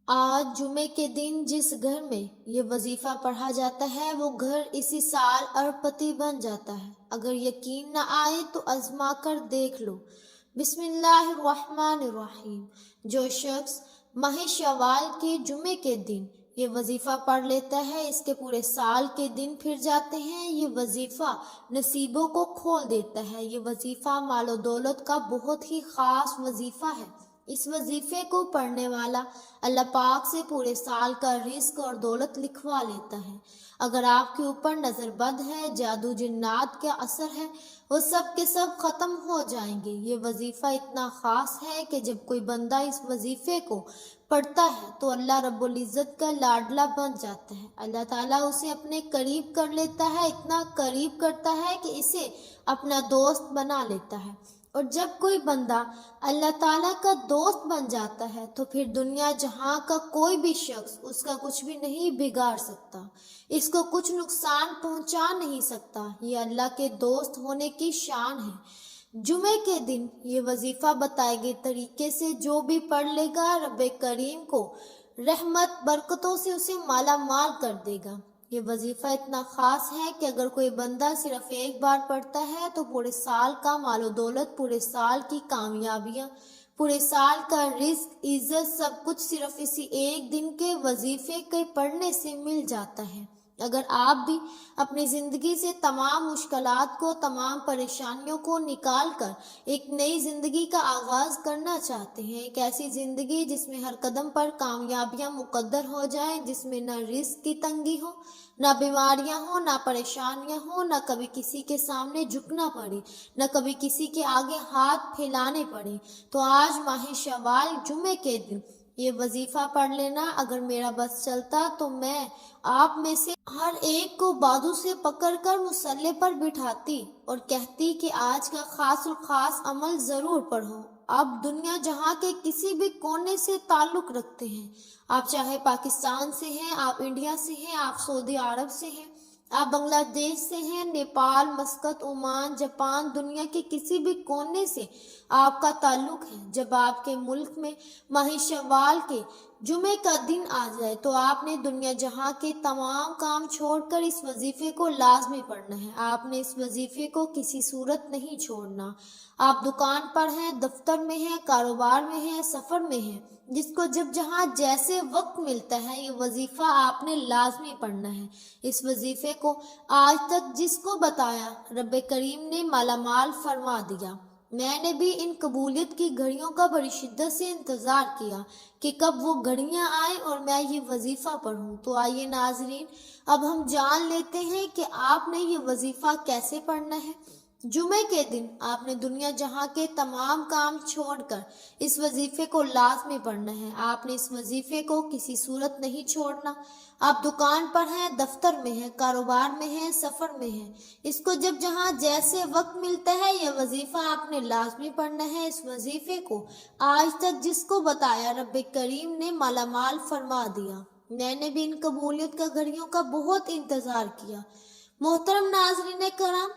آج جمعے کے دن جس گھر میں یہ وظیفہ پڑھا جاتا ہے وہ گھر اسی سال اربپتی بن جاتا ہے۔ اگر یقین نہ آئے تو آزما کر دیکھ لو۔ بسم اللہ الرحمن الرحیم۔ جو شخص ماہ شوال کے جمعے کے دن یہ وظیفہ پڑھ لیتا ہے اس کے پورے سال کے دن پھر جاتے ہیں۔ یہ وظیفہ نصیبوں کو کھول دیتا ہے۔ یہ وظیفہ مال و دولت کا بہت ہی خاص وظیفہ ہے۔ اس وظیفے کو پڑھنے والا اللہ پاک سے پورے سال کا رزق اور دولت لکھوا لیتا ہے۔ اگر آپ کے اوپر نظر بد ہے، جادو جنات کا اثر ہے، وہ سب کے سب ختم ہو جائیں گے۔ یہ وظیفہ اتنا خاص ہے کہ جب کوئی بندہ اس وظیفے کو پڑھتا ہے تو اللہ رب العزت کا لاڈلا بن جاتا ہے۔ اللہ تعالیٰ اسے اپنے قریب کر لیتا ہے، اتنا قریب کرتا ہے کہ اسے اپنا دوست بنا لیتا ہے۔ اور جب کوئی بندہ اللہ تعالیٰ کا دوست بن جاتا ہے تو پھر دنیا جہاں کا کوئی بھی شخص اس کا کچھ بھی نہیں بگاڑ سکتا، اس کو کچھ نقصان پہنچا نہیں سکتا۔ یہ اللہ کے دوست ہونے کی شان ہے۔ جمعے کے دن یہ وظیفہ بتائے گئے طریقے سے جو بھی پڑھ لے گا، رب کریم کو رحمت برکتوں سے اسے مالا مال کر دے گا۔ یہ وظیفہ اتنا خاص ہے کہ اگر کوئی بندہ صرف ایک بار پڑھتا ہے تو پورے سال کا مال و دولت، پورے سال کی کامیابیاں، پورے سال کا رزق، عزت، سب کچھ صرف اسی ایک دن کے وظیفے کے پڑھنے سے مل جاتا ہے۔ اگر آپ بھی اپنی زندگی سے تمام مشکلات کو، تمام پریشانیوں کو نکال کر ایک نئی زندگی کا آغاز کرنا چاہتے ہیں، ایک ایسی زندگی جس میں ہر قدم پر کامیابیاں مقدر ہو جائیں، جس میں نہ رزق کی تنگی ہو، نہ بیماریاں ہوں، نہ پریشانیاں ہوں، نہ کبھی کسی کے سامنے جھکنا پڑے، نہ کبھی کسی کے آگے ہاتھ پھیلانے پڑے، تو آج ماہ شوال جمعے کے دن یہ وظیفہ پڑھ لینا۔ اگر میرا بس چلتا تو میں آپ میں سے ہر ایک کو بازو سے پکڑ کر مصلے پر بٹھاتی اور کہتی کہ آج کا خاص الخاص عمل ضرور پڑھو۔ آپ دنیا جہاں کے کسی بھی کونے سے تعلق رکھتے ہیں، آپ چاہے پاکستان سے ہیں، آپ انڈیا سے ہیں، آپ سعودی عرب سے ہیں، آپ بنگلہ دیش سے ہیں، نیپال، مسقط، عمان، جاپان، دنیا کے کسی بھی کونے سے آپ کا تعلق ہے، جب آپ کے ملک میں ماہ شوال کے جمعے کا دن آ جائے تو آپ نے دنیا جہاں کے تمام کام چھوڑ کر اس وظیفے کو لازمی پڑھنا ہے۔ آپ نے اس وظیفے کو کسی صورت نہیں چھوڑنا۔ آپ دکان پر ہیں، دفتر میں ہیں، کاروبار میں ہیں، سفر میں ہیں، جس کو جب جہاں جیسے وقت ملتا ہے یہ وظیفہ آپ نے لازمی پڑھنا ہے۔ اس وظیفے کو آج تک جس کو بتایا رب کریم نے مالا مال فرما دیا۔ میں نے بھی ان قبولیت کی گھڑیوں کا بڑی شدت سے انتظار کیا کہ کب وہ گھڑیاں آئیں اور میں یہ وظیفہ پڑھوں۔ تو آئیے ناظرین، اب ہم جان لیتے ہیں کہ آپ نے یہ وظیفہ کیسے پڑھنا ہے۔ جمعے کے دن آپ نے دنیا جہاں کے تمام کام چھوڑ کر اس وظیفے کو لازمی پڑھنا ہے۔ آپ نے اس وظیفے کو کسی صورت نہیں چھوڑنا۔ آپ دکان پر ہیں، دفتر میں ہیں، کاروبار میں ہیں، سفر میں ہیں، اس کو جب جہاں جیسے وقت ملتا ہے یہ وظیفہ آپ نے لازمی پڑھنا ہے۔ اس وظیفے کو آج تک جس کو بتایا رب کریم نے مالا مال فرما دیا۔ میں نے بھی ان قبولیت کا گھڑیوں کا بہت انتظار کیا۔ محترم ناظرین کرام،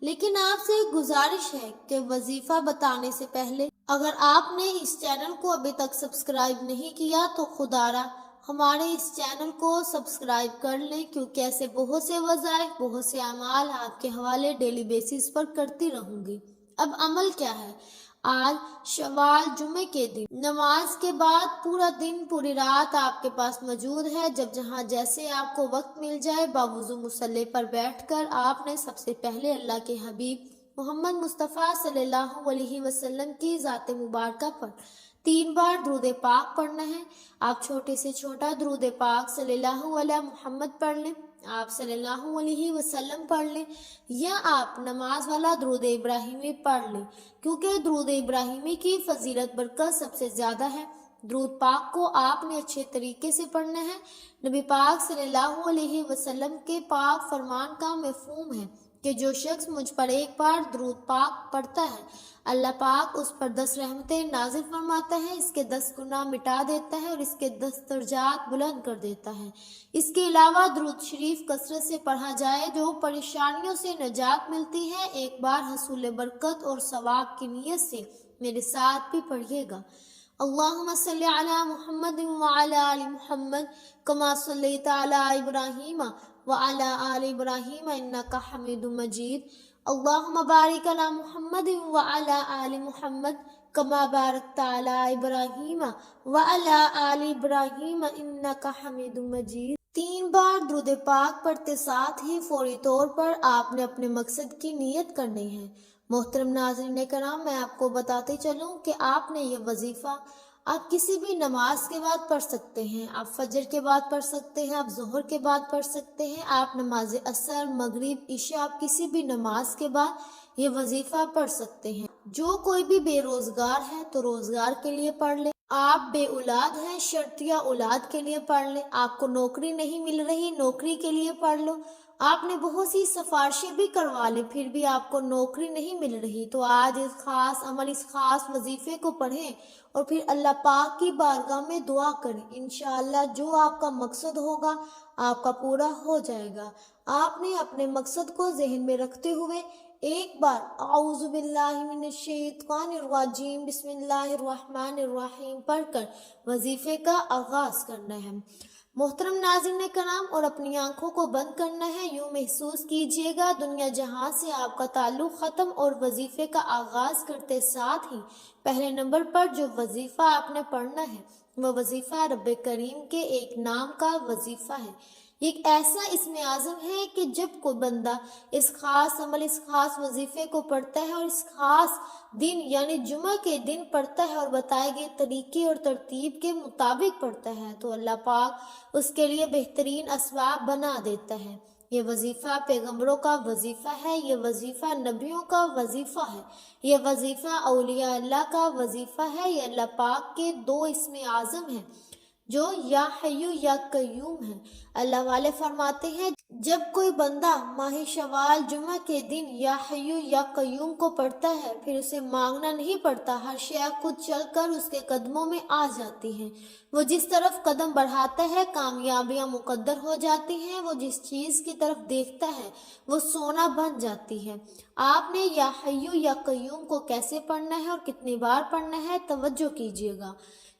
لیکن آپ سے ایک گزارش ہے کہ وظیفہ بتانے سے پہلے اگر آپ نے اس چینل کو ابھی تک سبسکرائب نہیں کیا تو خدا را ہمارے اس چینل کو سبسکرائب کر لیں، کیونکہ ایسے بہت سے وظائف، بہت سے اعمال آپ کے حوالے ڈیلی بیسس پر کرتی رہوں گی۔ اب عمل کیا ہے؟ آج شوال جمعے کے دن نماز کے بعد پورا دن، پوری رات آپ کے پاس موجود ہے۔ جب جہاں جیسے آپ کو وقت مل جائے باوضو مصلے پر بیٹھ کر آپ نے سب سے پہلے اللہ کے حبیب محمد مصطفیٰ صلی اللہ علیہ وسلم کی ذات مبارکہ پر 3 بار درود پاک پڑھنا ہے۔ آپ چھوٹے سے چھوٹا درود پاک صلی اللہ علیہ محمد پڑھ لیں، آپ صلی اللہ علیہ وسلم پڑھ لیں، یا آپ نماز والا درود ابراہیمی پڑھ لیں، کیونکہ درود ابراہیمی کی فضیلت برکت سب سے زیادہ ہے۔ درود پاک کو آپ نے اچھے طریقے سے پڑھنا ہے۔ نبی پاک صلی اللہ علیہ وسلم کے پاک فرمان کا مفہوم ہے کہ جو شخص مجھ پر ایک بار درود پاک پڑھتا ہے اللہ پاک اس پر 10 رحمتیں نازل فرماتا ہے، اس کے 10 گناہ مٹا دیتا ہے اور اس کے 10 درجات بلند کر دیتا ہے۔ اس کے علاوہ درود شریف کثرت سے پڑھا جائے، جو پریشانیوں سے نجات ملتی ہے۔ ایک بار حصول برکت اور ثواب کی نیت سے میرے ساتھ بھی پڑھیے گا۔ اللہم صلی علی محمد وعلی آل محمد کما صلیت علی ابراہیم وعلی آل ابراہیم انکا حمید مجید۔ اللہم بارک علی محمد وعلی آل محمد کما بارکت علی ابراہیم وعلی آل ابراہیم انکا حمید مجید۔ 3 بار درود پاک پڑھتے ساتھ ہی فوری طور پر آپ نے اپنے مقصد کی نیت کرنی ہے۔ محترم ناظرین کرام، میں آپ کو بتاتے چلوں کہ آپ نے یہ وظیفہ آپ کسی بھی نماز کے بعد پڑھ سکتے ہیں، آپ فجر کے بعد پڑھ سکتے ہیں، آپ ظہر کے بعد پڑھ سکتے ہیں، آپ نماز عصر، مغرب، عشاء، آپ کسی بھی نماز کے بعد یہ وظیفہ پڑھ سکتے ہیں۔ جو کوئی بھی بے روزگار ہے تو روزگار کے لیے پڑھ لے، آپ بے اولاد ہیں شرطیہ اولاد کے لیے پڑھ لیں، آپ کو نوکری نہیں مل رہی نوکری کے لیے پڑھ لو، آپ نے بہت سی سفارشیں بھی کروا لی پھر بھی آپ کو نوکری نہیں مل رہی، تو آج اس خاص عمل، اس خاص وظیفے کو پڑھیں اور پھر اللہ پاک کی بارگاہ میں دعا کریں۔ انشاءاللہ جو آپ کا مقصد ہوگا آپ کا پورا ہو جائے گا۔ آپ نے اپنے مقصد کو ذہن میں رکھتے ہوئے ایک بار اعوذ باللہ من الشیطان الرجیم بسم اللہ الرحمن الرحیم پڑھ کر وظیفے کا آغاز کرنا ہے۔ محترم ناظرین کرام، اور اپنی آنکھوں کو بند کرنا ہے، یوں محسوس کیجئے گا دنیا جہاں سے آپ کا تعلق ختم، اور وظیفے کا آغاز کرتے ساتھ ہی پہلے نمبر پر جو وظیفہ آپ نے پڑھنا ہے وہ وظیفہ رب کریم کے ایک نام کا وظیفہ ہے۔ یہ ایک ایسا اسم اعظم ہے کہ جب کوئی بندہ اس خاص عمل، اس خاص وظیفے کو پڑھتا ہے اور اس خاص دن یعنی جمعہ کے دن پڑھتا ہے اور بتائے گئے طریقے اور ترتیب کے مطابق پڑھتا ہے تو اللہ پاک اس کے لیے بہترین اسباب بنا دیتا ہے۔ یہ وظیفہ پیغمبروں کا وظیفہ ہے، یہ وظیفہ نبیوں کا وظیفہ ہے، یہ وظیفہ اولیاء اللہ کا وظیفہ ہے، یہ اللہ پاک کے 2 اسم اعظم ہیں جو یا حیو یا قیوم ہیں۔ اللہ والے فرماتے ہیں جب کوئی بندہ ماہ شوال جمعہ کے دن یا حیو یا قیوم کو پڑھتا ہے پھر اسے مانگنا نہیں پڑتا، ہر شے خود چل کر اس کے قدموں میں آ جاتی ہے، وہ جس طرف قدم بڑھاتا ہے کامیابیاں مقدر ہو جاتی ہیں، وہ جس چیز کی طرف دیکھتا ہے وہ سونا بن جاتی ہے۔ آپ نے یا حیو یا قیوم کو کیسے پڑھنا ہے اور کتنی بار پڑھنا ہے توجہ کیجیے گا۔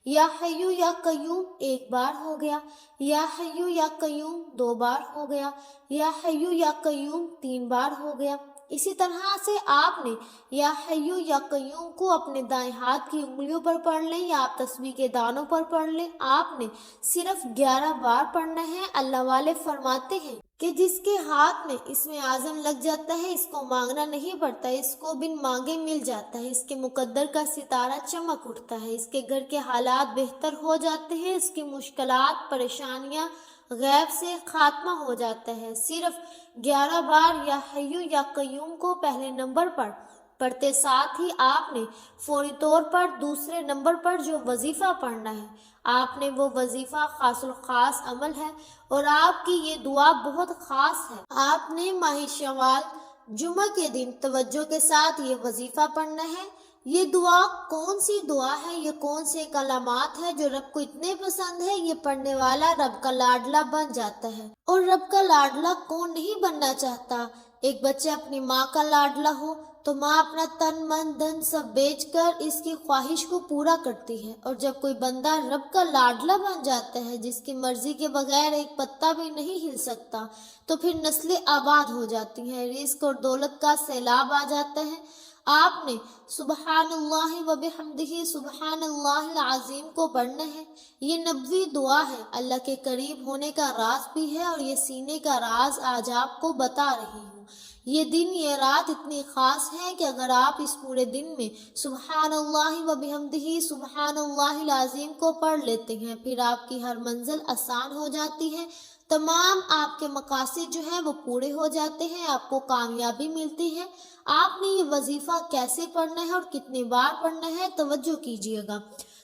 یا حیو یا قیوم 1 بار ہو گیا، یا حیو یا قیوم 2 بار ہو گیا، یا حیو یا قیوم 3 بار ہو گیا۔ اسی طرح سے آپ نے یا حیو یا قیوم کو اپنے دائیں ہاتھ کی انگلیوں پر پڑھ لیں یا آپ تسبیح کے دانوں پر پڑھ لیں، آپ نے صرف 11 بار پڑھنا ہے۔ اللہ والے فرماتے ہیں کہ جس کے ہاتھ میں اسم اعظم لگ جاتا ہے اس کو مانگنا نہیں پڑتا، اس کو بن مانگے مل جاتا ہے، اس کے مقدر کا ستارہ چمک اٹھتا ہے، اس کے گھر کے حالات بہتر ہو جاتے ہیں، اس کی مشکلات پریشانیاں غیب سے خاتمہ ہو جاتا ہے۔ صرف 11 بار یا حیو یا قیوم کو پہلے نمبر پر پڑھتے ساتھ ہی آپ نے فوری طور پر دوسرے نمبر پر جو وظیفہ پڑھنا ہے، آپ نے وہ وظیفہ خاص الخاص عمل ہے اور آپ کی یہ دعا بہت خاص ہے۔ آپ نے ماہ شوال جمعہ کے دن توجہ کے ساتھ یہ وظیفہ پڑھنا ہے۔ یہ دعا کون سی دعا ہے، یہ کون سے کلمات ہے جو رب کو اتنے پسند ہے، یہ پڑھنے والا رب کا لاڈلا بن جاتا ہے۔ اور رب کا لاڈلا کون نہیں بننا چاہتا؟ ایک بچہ اپنی ماں کا لاڈلا ہو تو ماں اپنا تن من دھن سب بیچ کر اس کی خواہش کو پورا کرتی ہے، اور جب کوئی بندہ رب کا لاڈلا بن جاتا ہے جس کی مرضی کے بغیر ایک پتا بھی نہیں ہل سکتا تو پھر نسلیں آباد ہو جاتی ہیں، رزق اور دولت کا سیلاب آ جاتا ہے۔ آپ نے سبحان اللہ و بحمدہ سبحان اللہ العظیم کو پڑھنا ہے۔ یہ نبوی دعا ہے، اللہ کے قریب ہونے کا راز بھی ہے، اور یہ سینے کا راز آج آپ کو بتا رہی ہوں۔ یہ دن، یہ رات اتنی خاص ہے کہ اگر آپ اس پورے دن میں سبحان اللہ و بحمدہ سبحان اللہ العظیم کو پڑھ لیتے ہیں پھر آپ کی ہر منزل آسان ہو جاتی ہے، تمام آپ کے مقاصد جو ہیں وہ پورے ہو جاتے ہیں، آپ کو کامیابی ملتی ہے۔ آپ نے یہ وظیفہ کیسے پڑھنا ہے اور کتنی بار پڑھنا ہے توجہ کیجیے گا۔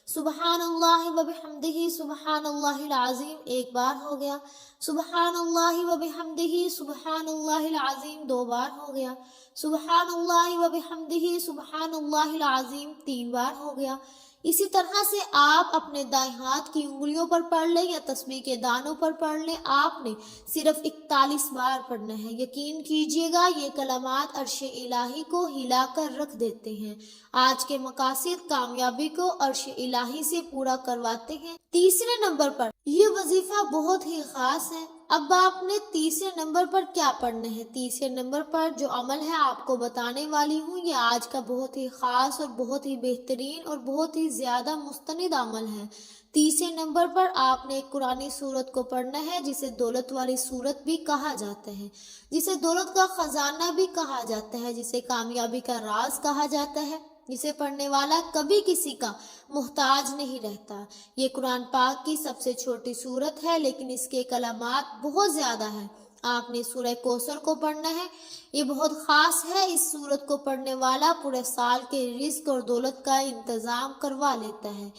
سبحان اللہ و بحمدہ سبحان اللہ العظیم 1 بار ہو گیا، سبحان اللہ و بحمدہ سبحان اللہ العظیم 2 بار ہو گیا، سبحان اللہ و بحمدہ سبحان اللہ العظیم 3 بار ہو گیا۔ اسی طرح سے آپ اپنے دائیں ہاتھ کی انگلیوں پر پڑھ لیں یا تسبیح کے دانوں پر پڑھ لیں، آپ نے صرف 41 بار پڑھنا ہے۔ یقین کیجیے گا یہ کلمات عرش الہی کو ہلا کر رکھ دیتے ہیں، آج کے مقاصد کامیابی کو عرش الہی سے پورا کرواتے ہیں۔ تیسرے نمبر پر یہ وظیفہ بہت ہی خاص ہے۔ اب آپ نے تیسرے نمبر پر کیا پڑھنا ہے؟ تیسرے نمبر پر جو عمل ہے آپ کو بتانے والی ہوں، یہ آج کا بہت ہی خاص اور بہت ہی بہترین اور بہت ہی زیادہ مستند عمل ہے۔ تیسرے نمبر پر آپ نے ایک قرآنی سورت کو پڑھنا ہے جسے دولت والی سورت بھی کہا جاتا ہے، جسے دولت کا خزانہ بھی کہا جاتا ہے، جسے کامیابی کا راز کہا جاتا ہے، جسے پڑھنے والا کبھی کسی کا محتاج نہیں رہتا۔ یہ قرآن پاک کی سب سے چھوٹی سورت ہے لیکن اس کے کلمات بہت زیادہ ہیں۔ آپ نے سورہ کوثر کو پڑھنا ہے، یہ بہت خاص ہے۔ اس سورت کو پڑھنے والا پورے سال کے رزق اور دولت کا انتظام کروا لیتا ہے۔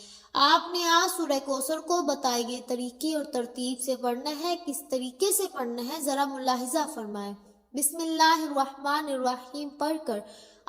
آپ نے آج سورہ کوثر کو بتائے گئے طریقے اور ترتیب سے پڑھنا ہے۔ کس طریقے سے پڑھنا ہے ذرا ملاحظہ فرمائیں۔ بسم اللہ الرحمن الرحیم پڑھ کر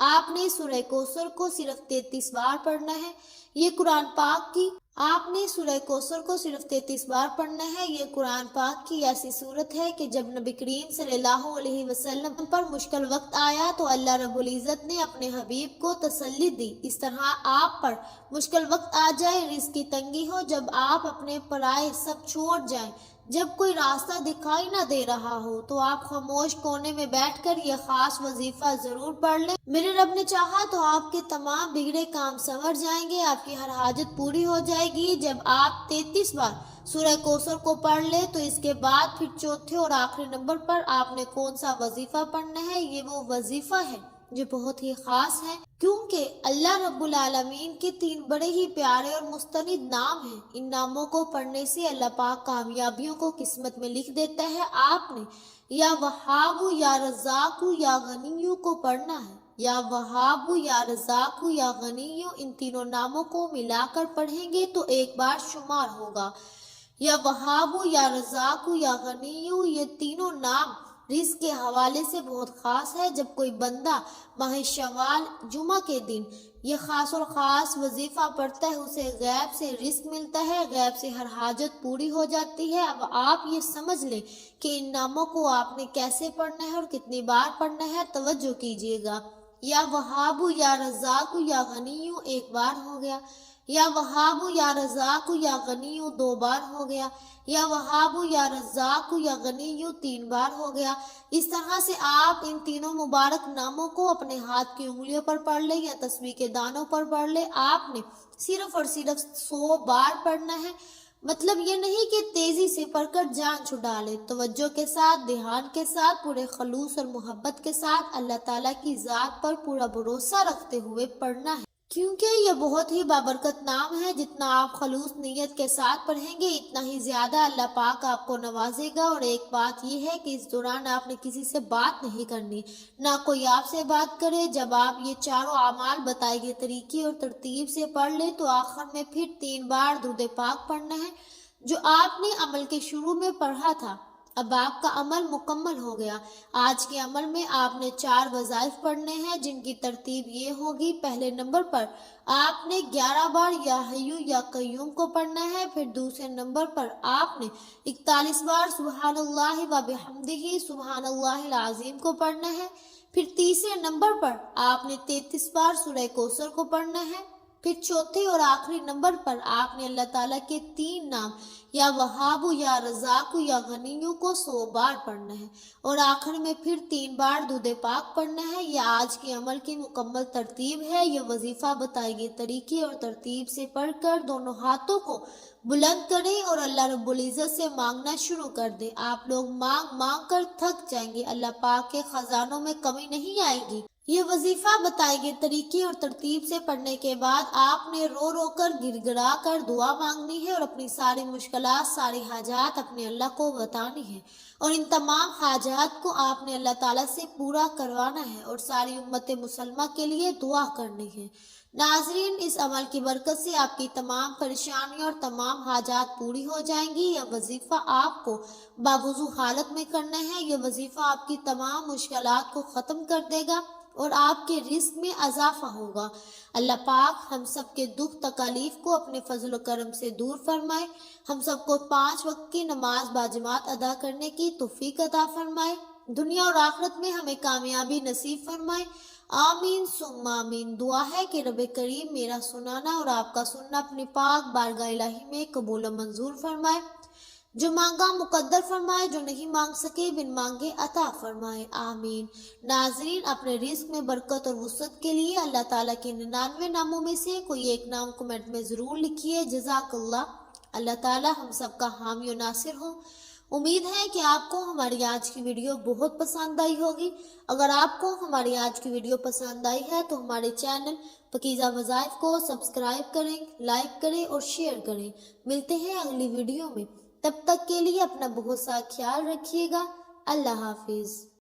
آپ نے سورہ کوثر کو صرف 33 بار پڑھنا ہے۔ یہ قرآن پاک کی آپ نے سورہ کوثر کو صرف 33 بار پڑھنا ہے۔ یہ قرآن پاک کی ایسی صورت ہے کہ جب نبی کریم صلی اللہ علیہ وسلم پر مشکل وقت آیا تو اللہ رب العزت نے اپنے حبیب کو تسلی دی۔ اس طرح آپ پر مشکل وقت آ جائے، رزق کی تنگی ہو، جب آپ اپنے پرائے سب چھوڑ جائیں، جب کوئی راستہ دکھائی نہ دے رہا ہو، تو آپ خاموش کونے میں بیٹھ کر یہ خاص وظیفہ ضرور پڑھ لیں۔ میرے رب نے چاہا تو آپ کے تمام بگڑے کام سنور جائیں گے، آپ کی ہر حاجت پوری ہو جائے گی۔ جب آپ 33 بار سورہ کوثر کو پڑھ لیں تو اس کے بعد پھر چوتھے اور آخری نمبر پر آپ نے کون سا وظیفہ پڑھنا ہے؟ یہ وہ وظیفہ ہے جو بہت ہی خاص ہے، کیونکہ اللہ رب العالمین کے 3 بڑے ہی پیارے اور مستند نام ہیں۔ ان ناموں کو پڑھنے سے اللہ پاک کامیابیوں کو قسمت میں لکھ دیتا ہے۔ آپ نے یا وہاب یا رزاق یا غنی کو پڑھنا ہے۔ یا وہاب یا رزاق یا غنی، ان تینوں ناموں کو ملا کر پڑھیں گے تو ایک بار شمار ہوگا۔ یا وہاب یا رزاق یا غنی، یہ تینوں نام رزق کے حوالے سے بہت خاص ہے۔ جب کوئی بندہ ماہ شوال جمعہ کے دن یہ خاص اور خاص وظیفہ پڑھتا ہے، اسے غیب سے رزق ملتا ہے، غیب سے ہر حاجت پوری ہو جاتی ہے۔ اب آپ یہ سمجھ لیں کہ ان ناموں کو آپ نے کیسے پڑھنا ہے اور کتنی بار پڑھنا ہے۔ توجہ کیجیے گا۔ یا وہاب یا رزاق یا غنی ایک بار ہو گیا، یا وہاب یا رزاق یا غنی 2 بار ہو گیا، یا وہاب یا رزاق یا غنی 3 بار ہو گیا۔ اس طرح سے آپ ان تینوں مبارک ناموں کو اپنے ہاتھ کی انگلیوں پر پڑھ لیں یا تسبیح کے دانوں پر پڑھ لیں۔ آپ نے صرف اور صرف 100 بار پڑھنا ہے۔ مطلب یہ نہیں کہ تیزی سے پڑھ کر جان چھڑا لے، توجہ کے ساتھ، دھیان کے ساتھ، پورے خلوص اور محبت کے ساتھ اللہ تعالیٰ کی ذات پر پورا بھروسہ رکھتے ہوئے پڑھنا ہے، کیونکہ یہ بہت ہی بابرکت نام ہے۔ جتنا آپ خلوص نیت کے ساتھ پڑھیں گے اتنا ہی زیادہ اللہ پاک آپ کو نوازے گا۔ اور ایک بات یہ ہے کہ اس دوران آپ نے کسی سے بات نہیں کرنی، نہ کوئی آپ سے بات کرے۔ جب آپ یہ چاروں اعمال بتائے گئے طریقے اور ترتیب سے پڑھ لیں تو آخر میں پھر 3 بار درود پاک پڑھنا ہے جو آپ نے عمل کے شروع میں پڑھا تھا۔ اب آپ کا عمل مکمل ہو گیا۔ آج کے عمل میں آپ نے 4 وظائف پڑھنے ہیں جن کی ترتیب یہ ہوگی۔ پہلے نمبر پر آپ نے 11 بار یا حیو یا قیوم کو پڑھنا ہے۔ پھر دوسرے نمبر پر آپ نے 41 بار سبحان اللہ و بحمدہ سبحان اللہ العظیم کو پڑھنا ہے۔ پھر تیسرے نمبر پر آپ نے 33 بار سورہ کوثر کو پڑھنا ہے۔ پھر چوتھے اور آخری نمبر پر آپ نے اللہ تعالیٰ کے 3 نام یا وہاب یا رزاق یا غنی کو 100 بار پڑھنا ہے، اور آخر میں پھر 3 بار درود پاک پڑھنا ہے۔ یہ آج کے عمل کی مکمل ترتیب ہے۔ یہ وظیفہ بتائے گئے طریقے اور ترتیب سے پڑھ کر دونوں ہاتھوں کو بلند کریں اور اللہ رب العزت سے مانگنا شروع کر دیں۔ آپ لوگ مانگ مانگ کر تھک جائیں گے، اللہ پاک کے خزانوں میں کمی نہیں آئے گی۔ یہ وظیفہ بتائے گئے طریقے اور ترتیب سے پڑھنے کے بعد آپ نے رو رو کر گر گرا کر دعا مانگنی ہے اور اپنی ساری مشکلات، ساری حاجات اپنے اللہ کو بتانی ہے، اور ان تمام حاجات کو آپ نے اللہ تعالیٰ سے پورا کروانا ہے اور ساری امت مسلمہ کے لیے دعا کرنی ہے۔ ناظرین، اس عمل کی برکت سے آپ کی تمام پریشانیاں اور تمام حاجات پوری ہو جائیں گی۔ یہ وظیفہ آپ کو باوضو حالت میں کرنا ہے۔ یہ وظیفہ آپ کی تمام مشکلات کو ختم کر دے گا اور آپ کے رزق میں اضافہ ہوگا۔ اللہ پاک ہم سب کے دکھ تکالیف کو اپنے فضل و کرم سے دور فرمائے، ہم سب کو 5 وقت کی نماز باجماعت ادا کرنے کی توفیق عطا فرمائے، دنیا اور آخرت میں ہمیں کامیابی نصیب فرمائے، آمین ثم آمین۔ دعا ہے کہ رب کریم میرا سنانا اور آپ کا سننا اپنی پاک بارگاہ الہی میں قبول و منظور فرمائے، جو مانگا مقدر فرمائے، جو نہیں مانگ سکے بن مانگے عطا فرمائے، آمین۔ ناظرین، اپنے رزق میں برکت اور وسعت کے لیے اللہ تعالیٰ کے 99 ناموں میں سے کوئی ایک نام کمنٹ میں ضرور لکھیے۔ جزاک اللہ۔ اللہ تعالیٰ ہم سب کا حامی و ناصر ہو۔ امید ہے کہ آپ کو ہماری آج کی ویڈیو بہت پسند آئی ہوگی۔ اگر آپ کو ہماری آج کی ویڈیو پسند آئی ہے تو ہمارے چینل پاکیزہ وظائف کو سبسکرائب کریں، لائک کریں اور شیئر کریں۔ ملتے ہیں اگلی ویڈیو میں، تب تک کے لیے اپنا بہت سا خیال رکھیے گا۔ اللہ حافظ۔